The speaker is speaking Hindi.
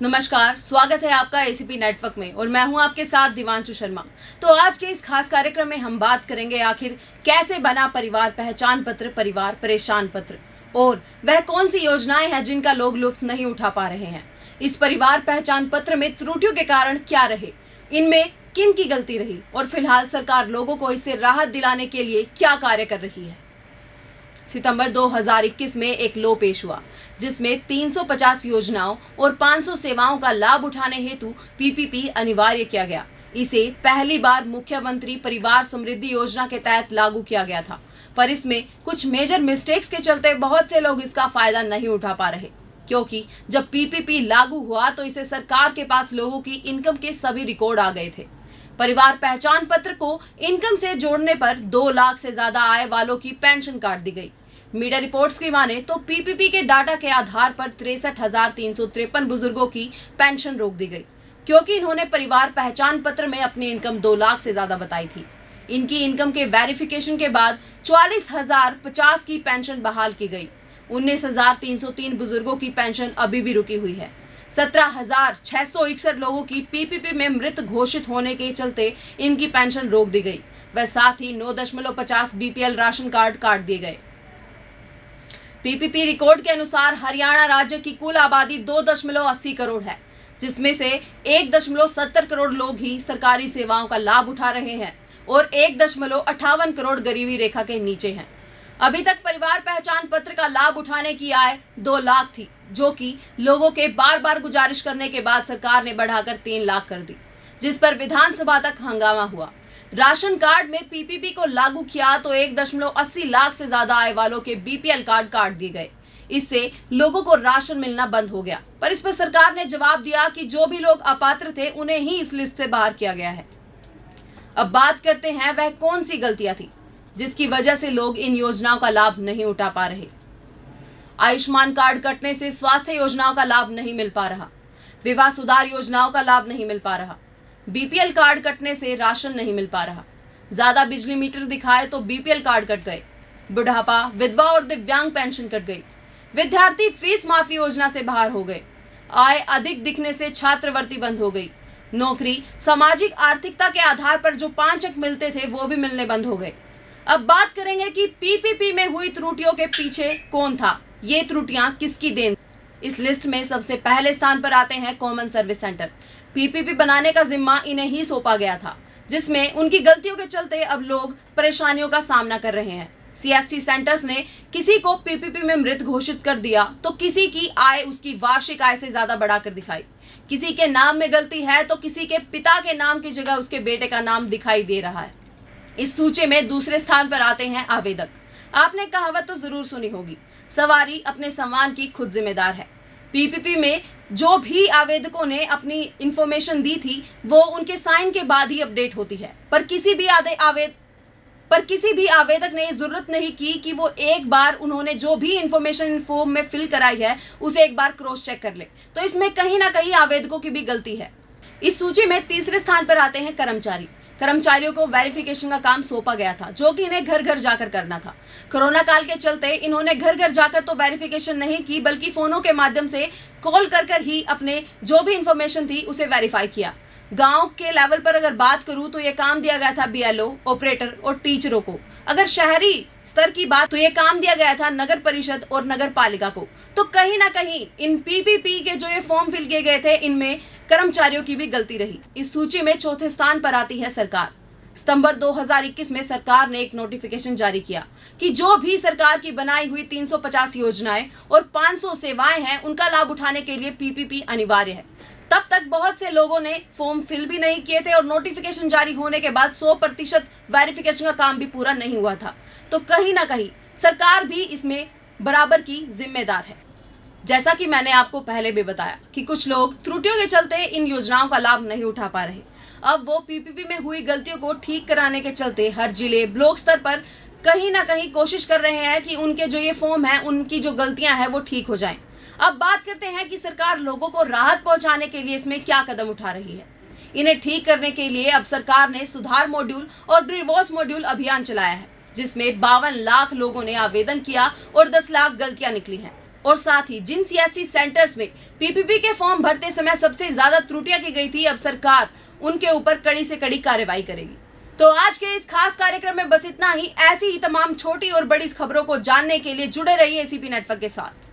नमस्कार, स्वागत है आपका एसीपी नेटवर्क में और मैं हूं आपके साथ दिवांशु शर्मा। तो आज के इस खास कार्यक्रम में हम बात करेंगे आखिर कैसे बना परिवार पहचान पत्र, परिवार परेशान पत्र, और वह कौन सी योजनाएं हैं जिनका लोग लुत्फ नहीं उठा पा रहे हैं। इस परिवार पहचान पत्र में त्रुटियों के कारण क्या रहे, इनमें किन की गलती रही और फिलहाल सरकार लोगों को इससे राहत दिलाने के लिए क्या कार्य कर रही है। सितंबर 2021 में एक लो पेश हुआ जिसमें 350 योजनाओं और 500 सेवाओं का लाभ उठाने हेतु पीपीपी अनिवार्य किया गया। इसे पहली बार मुख्यमंत्री परिवार समृद्धि योजना के तहत लागू किया गया था, पर इसमें कुछ मेजर मिस्टेक्स के चलते बहुत से लोग इसका फायदा नहीं उठा पा रहे, क्योंकि जब पीपीपी लागू हुआ तो इसे सरकार के पास लोगों की इनकम के सभी रिकॉर्ड आ गए थे। परिवार पहचान पत्र को इनकम से जोड़ने पर 2 लाख से ज्यादा आय वालों की पेंशन काट दी गई। मीडिया रिपोर्ट्स की माने तो पीपीपी के डाटा के आधार पर 63,353 बुजुर्गों की पेंशन रोक दी गई, क्योंकि इन्होंने परिवार पहचान पत्र में अपनी इनकम 2 लाख से ज्यादा बताई थी। इनकी इनकम के वेरिफिकेशन के बाद 44,050 की पेंशन बहाल की गई। 19,303 बुजुर्गों की पेंशन अभी भी रुकी हुई है। 17,661 लोगों की पीपीपी में मृत घोषित होने के चलते इनकी पेंशन रोक दी गई। वह साथ ही 9.50 बीपीएल राशन कार्ड काट दिए गए। पीपीपी रिकॉर्ड के अनुसार हरियाणा राज्य की कुल आबादी 2.80 करोड़ है, जिसमें से 1.70 करोड़ लोग ही सरकारी सेवाओं का लाभ उठा रहे हैं और 1.58 करोड़ गरीबी रेखा के नीचे हैं। अभी तक परिवार पहचान पत्र का लाभ उठाने की आय 2 लाख थी, जो कि लोगों के बार बार गुजारिश करने के बाद सरकार ने बढ़ाकर 3 लाख कर दी, जिस पर विधानसभा तक हंगामा हुआ। राशन कार्ड में पीपीपी को लागू किया तो 1.80 लाख से ज्यादा आय वालों के बीपीएल कार्ड काट दिए गए। इससे लोगों को राशन मिलना बंद हो गया, पर इस पर सरकार ने जवाब दिया कि जो भी लोग अपात्र थे उन्हें ही इस लिस्ट से बाहर किया गया है। अब बात करते हैं वह कौन सी गलतियां थी जिसकी वजह से लोग इन योजनाओं का लाभ नहीं उठा पा रहे। आयुष्मान कार्ड कटने से स्वास्थ्य योजनाओं का लाभ नहीं मिल पा रहा, विवाह सुधार योजनाओं का लाभ नहीं मिल पा रहा, बीपीएल कार्ड कटने से राशन नहीं मिल पा रहा, ज्यादा बिजली मीटर दिखाए तो बीपीएल कार्ड कट गए, बुढ़ापा, विधवा और दिव्यांग पेंशन कट गई, विद्यार्थी फीस माफी योजना से बाहर हो गए, आय अधिक दिखने से छात्रवृत्ति बंद हो गई, नौकरी सामाजिक आर्थिकता के आधार पर जो 5 अंक मिलते थे वो भी मिलने बंद हो गए। अब बात करेंगे कि पीपीपी में हुई त्रुटियों के पीछे कौन था, ये त्रुटियां किसकी देन। इस लिस्ट में सबसे पहले स्थान पर आते हैं कॉमन सर्विस सेंटर। पीपीपी बनाने का जिम्मा इन्हें ही सौंपा गया था, जिसमें उनकी गलतियों के चलते अब लोग परेशानियों का सामना कर रहे हैं। सीएससी सेंटर्स ने किसी को पीपीपी में मृत घोषित कर दिया तो किसी की आय उसकी वार्षिक आय से ज्यादा बढ़ाकर दिखाई। किसी के नाम में गलती है तो किसी के पिता के नाम की जगह उसके बेटे का नाम दिखाई दे रहा है। इस सूची में दूसरे स्थान पर आते हैं आवेदक। आपने कहावत तो जरूर सुनी होगी, सवारी अपने सामान की खुद जिम्मेदार है। पीपीपी में जो भी आवेदकों ने अपनी इंफॉर्मेशन दी थी वो उनके साइन के बाद ही अपडेट होती है, पर किसी भी आवेदक ने जरूरत नहीं की कि वो एक बार उन्होंने जो भी इंफॉर्मेशन फॉर्म में फिल कराई है उसे एक बार क्रॉस चेक कर ले। तो इसमें कहीं ना कहीं आवेदकों की भी गलती है। इस सूची में तीसरे स्थान पर आते हैं कर्मचारी। कर्मचारियों को वेरिफिकेशन का काम सौंपा गया था, जो कि इन्हें घर घर जाकर करना था। कोरोना काल के चलते इन्होंने घर घर जाकर तो वेरिफिकेशन नहीं की, बल्कि फोनों के माध्यम से कॉल कर ही अपने जो भी इंफॉर्मेशन थी उसे वेरीफाई किया। गांव के लेवल पर अगर बात करूं तो ये काम दिया गया था बीएलओ, ऑपरेटर और टीचरों को। अगर शहरी स्तर की बात तो ये काम दिया गया था नगर परिषद और नगर पालिका को। तो कहीं ना कहीं इन पीपीपी के जो ये फॉर्म फिल किए गए थे इनमें कर्मचारियों की भी गलती रही। इस सूची में चौथे स्थान पर आती है सरकार। सितंबर 2021 में सरकार ने एक नोटिफिकेशन जारी किया कि जो भी सरकार की बनाई हुई 350 योजनाएं और 500 सेवाएं हैं उनका लाभ उठाने के लिए पीपीपी अनिवार्य है। तब तक बहुत से लोगों ने फॉर्म फिल भी नहीं किए थे और नोटिफिकेशन जारी होने के बाद 100% वेरिफिकेशन का काम भी पूरा नहीं हुआ था। तो कहीं ना कहीं सरकार भी इसमें बराबर की जिम्मेदार है। जैसा कि मैंने आपको पहले भी बताया कि कुछ लोग त्रुटियों के चलते इन योजनाओं का लाभ नहीं उठा पा रहे। अब वो पीपीपी में हुई गलतियों को ठीक कराने के चलते हर जिले, ब्लॉक स्तर पर कहीं ना कहीं कोशिश कर रहे हैं कि उनके जो ये फॉर्म है उनकी जो गलतियां हैं वो ठीक हो जाएं। अब बात करते हैं कि सरकार लोगों को राहत पहुंचाने के लिए इसमें क्या कदम उठा रही है। इन्हें ठीक करने के लिए अब सरकार ने सुधार मॉड्यूल और डिवोर्स मॉड्यूल अभियान चलाया है, जिसमें 52 लाख लोगों ने आवेदन किया और 10 लाख गलतियां निकली हैं। और साथ ही जिन सीएससी सेंटर्स में पीपीपी के फॉर्म भरते समय सबसे ज्यादा त्रुटियां की गई थी, अब सरकार उनके ऊपर कड़ी से कड़ी कार्रवाई करेगी। तो आज के इस खास कार्यक्रम में बस इतना ही। ऐसी ही तमाम छोटी और बड़ी खबरों को जानने के लिए जुड़े रहिए एसीपी नेटवर्क के साथ।